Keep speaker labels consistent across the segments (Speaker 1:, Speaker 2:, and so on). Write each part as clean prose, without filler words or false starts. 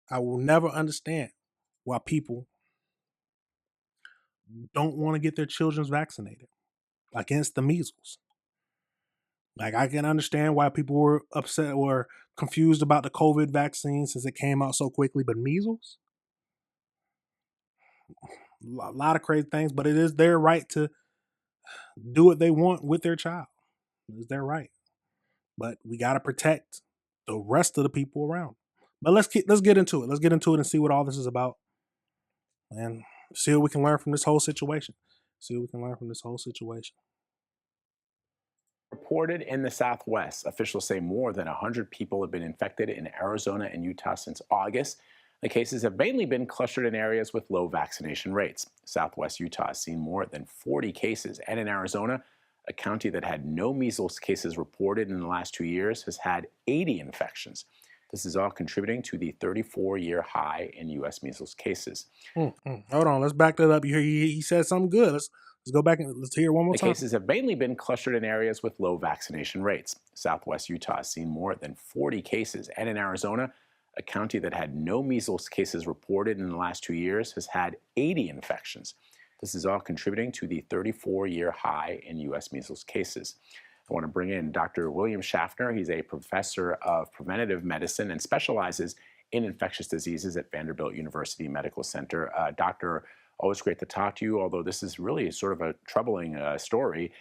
Speaker 1: I will never understand why people don't want to get their children vaccinated against the measles. Like, I can understand why people were upset or confused about the COVID vaccine since it came out so quickly, but measles, a lot of crazy things. But it is their right to do what they want with their child. It's their right. But we got to protect the rest of the people around. But let's get into it. Let's get into it and see what all this is about, and see what we can learn from this whole situation. See what we can learn from this whole situation.
Speaker 2: Reported in the Southwest. Officials say more than 100 people have been infected in Arizona and Utah since August. The cases have mainly been clustered in areas with low vaccination rates. Southwest Utah has seen more than 40 cases, and in Arizona, a county that had no measles cases reported in the last 2 years, has had 80 infections. This is all contributing to the 34-year high in U.S. measles cases.
Speaker 1: Hold on, let's back that up. He said something good. Let's go back and let's hear it one more
Speaker 2: The
Speaker 1: time.
Speaker 2: cases have mainly been clustered in areas with low vaccination rates. Southwest Utah has seen more than 40 cases, and in Arizona, a county that had no measles cases reported in the last 2 years, has had 80 infections. This is all contributing to the 34-year high in U.S. measles cases. I want to bring in Dr. William Schaffner. He's a professor of preventative medicine and specializes in infectious diseases at Vanderbilt University Medical Center. Doctor, always great to talk to you, although this is really sort of a troubling story.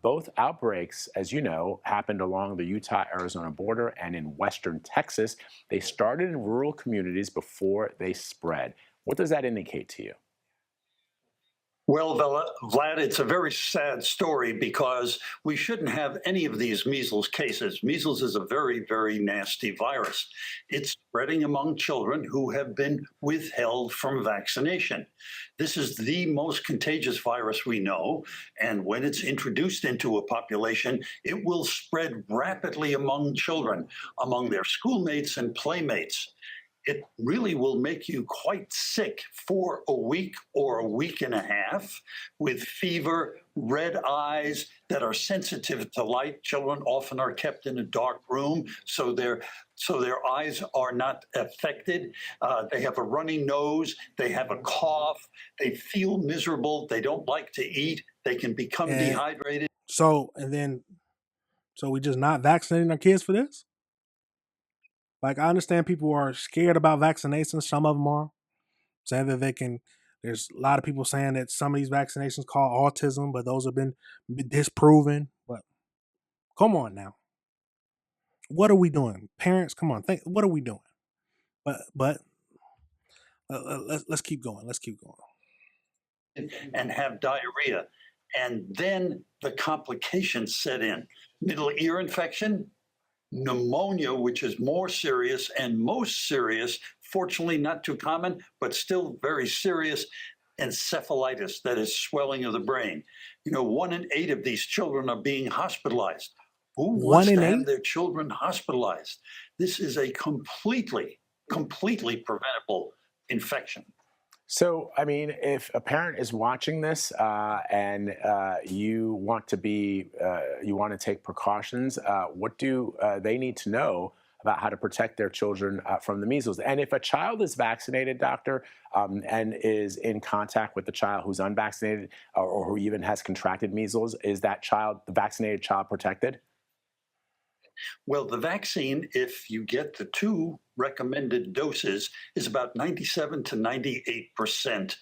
Speaker 2: Both outbreaks, as you know, happened along the Utah-Arizona border and in western Texas. They started in rural communities before they spread. What does that indicate to you?
Speaker 3: Well, Vlad, it's a very sad story because we shouldn't have any of these measles cases. Measles is a very, very nasty virus. It's spreading among children who have been withheld from vaccination. This is the most contagious virus we know, and when it's introduced into a population, it will spread rapidly among children, among their schoolmates and playmates. It really will make you quite sick for a week or a week and a half with fever, red eyes that are sensitive to light. Children often are kept in a dark room so their eyes are not affected. They have a runny nose. They have a cough. They feel miserable. They don't like to eat. They can become dehydrated.
Speaker 1: So we just not vaccinating our kids for this? Like, I understand people are scared about vaccinations. Some of them are saying that they can. There's a lot of people saying that some of these vaccinations cause autism, but those have been disproven. But come on now, what are we doing, parents? Come on, think. What are we doing? But let's keep going. Let's keep going.
Speaker 3: And have diarrhea. And then the complications set in. Middle ear infection, pneumonia, which is more serious and most serious, fortunately not too common, but still very serious, encephalitis, that is swelling of the brain. 1 in 8 of these children are being hospitalized. Who wants to have their children hospitalized? This is a completely preventable infection.
Speaker 2: So, I mean, if a parent is watching this and you want to take precautions, what do they need to know about how to protect their children from the measles? And if a child is vaccinated, doctor, and is in contact with the child who's unvaccinated or who even has contracted measles, is that the vaccinated child, protected?
Speaker 3: Well, the vaccine, if you get the 2 recommended doses, is about 97 to 98%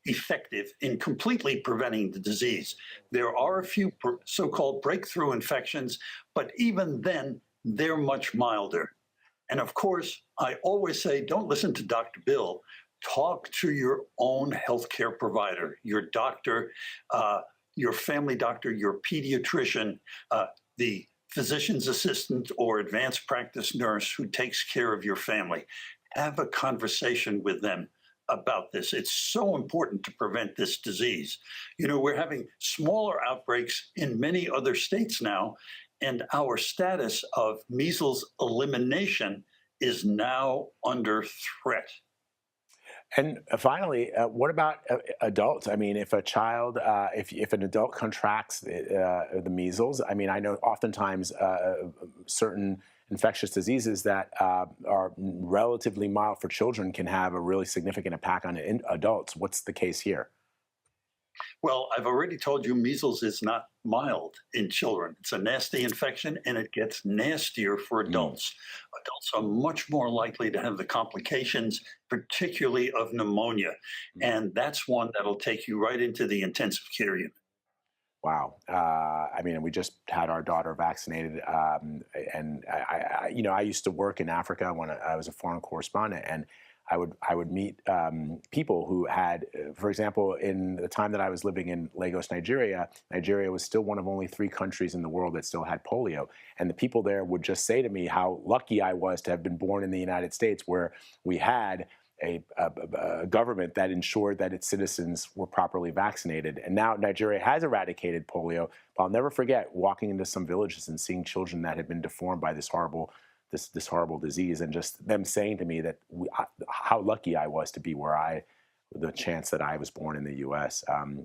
Speaker 3: effective in completely preventing the disease. There are a few so-called breakthrough infections, but even then, they're much milder. And of course, I always say, don't listen to Dr. Bill. Talk to your own healthcare provider, your doctor, your family doctor, your pediatrician, the physician's assistant or advanced practice nurse who takes care of your family. Have a conversation with them about this. It's so important to prevent this disease. We're having smaller outbreaks in many other states now, and our status of measles elimination is now under threat.
Speaker 2: And finally, what about adults? I mean, if a child, if an adult contracts the measles, I mean, I know oftentimes certain infectious diseases that are relatively mild for children can have a really significant impact on adults. What's the case here?
Speaker 3: Well, I've already told you measles is not mild in children. It's a nasty infection and it gets nastier for
Speaker 2: Mm.
Speaker 3: adults. Adults are much more likely to have the complications, particularly of pneumonia. And that's one that'll take you right into the intensive care unit.
Speaker 2: Wow. I mean, we just had our daughter vaccinated, and I used to work in Africa when I was a foreign correspondent, and I would meet people who had, for example, in the time that I was living in Lagos, Nigeria. Nigeria was still one of only 3 countries in the world that still had polio, and the people there would just say to me how lucky I was to have been born in the United States, where we had a government that ensured that its citizens were properly vaccinated. And now Nigeria has eradicated polio. But I'll never forget walking into some villages and seeing children that had been deformed by this horrible disease, and just them saying to me that how lucky I was to be the chance that I was born in the U.S.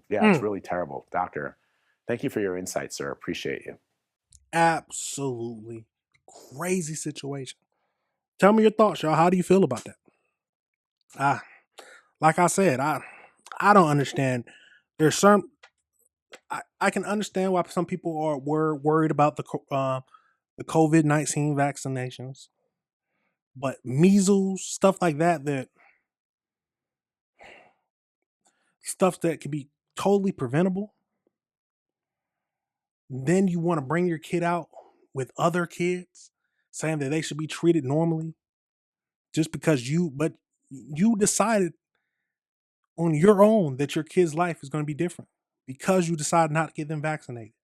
Speaker 2: Yeah, it's really terrible, Doctor. Thank you for your insight, sir. Appreciate you.
Speaker 1: Absolutely crazy situation. Tell me your thoughts, y'all. How do you feel about that? Like I said, I don't understand. There's some I can understand why some people were worried about the COVID-19 vaccinations, but measles, stuff like that stuff that can be totally preventable. Then you want to bring your kid out with other kids, saying that they should be treated normally just because you decided on your own that your kid's life is going to be different because you decided not to get them vaccinated.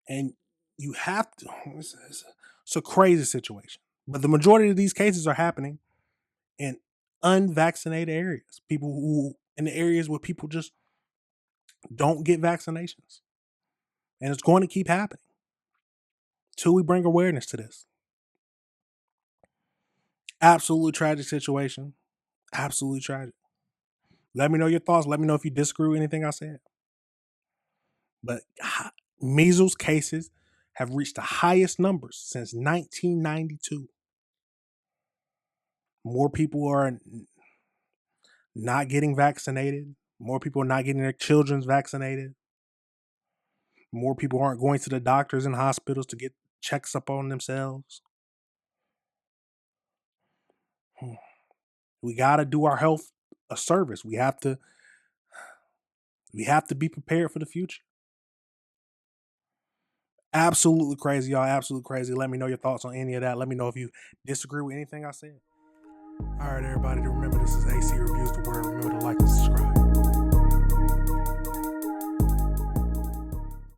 Speaker 1: And you have to, it's a crazy situation. But the majority of these cases are happening in unvaccinated areas. People who, in the areas where people just don't get vaccinations. And it's going to keep happening till we bring awareness to this. Absolutely tragic situation. Absolutely tragic. Let me know your thoughts. Let me know if you disagree with anything I said. But measles cases have reached the highest numbers since 1992. More people are not getting vaccinated. More people are not getting their children vaccinated. More people aren't going to the doctors and hospitals to get checks up on themselves. We got to do our health a service. We have to be prepared for the future. Absolutely crazy, y'all. Absolutely crazy. Let me know your thoughts on any of that. Let me know if you disagree with anything I said. All right, everybody. Remember, this is AC Reviews the Word. Remember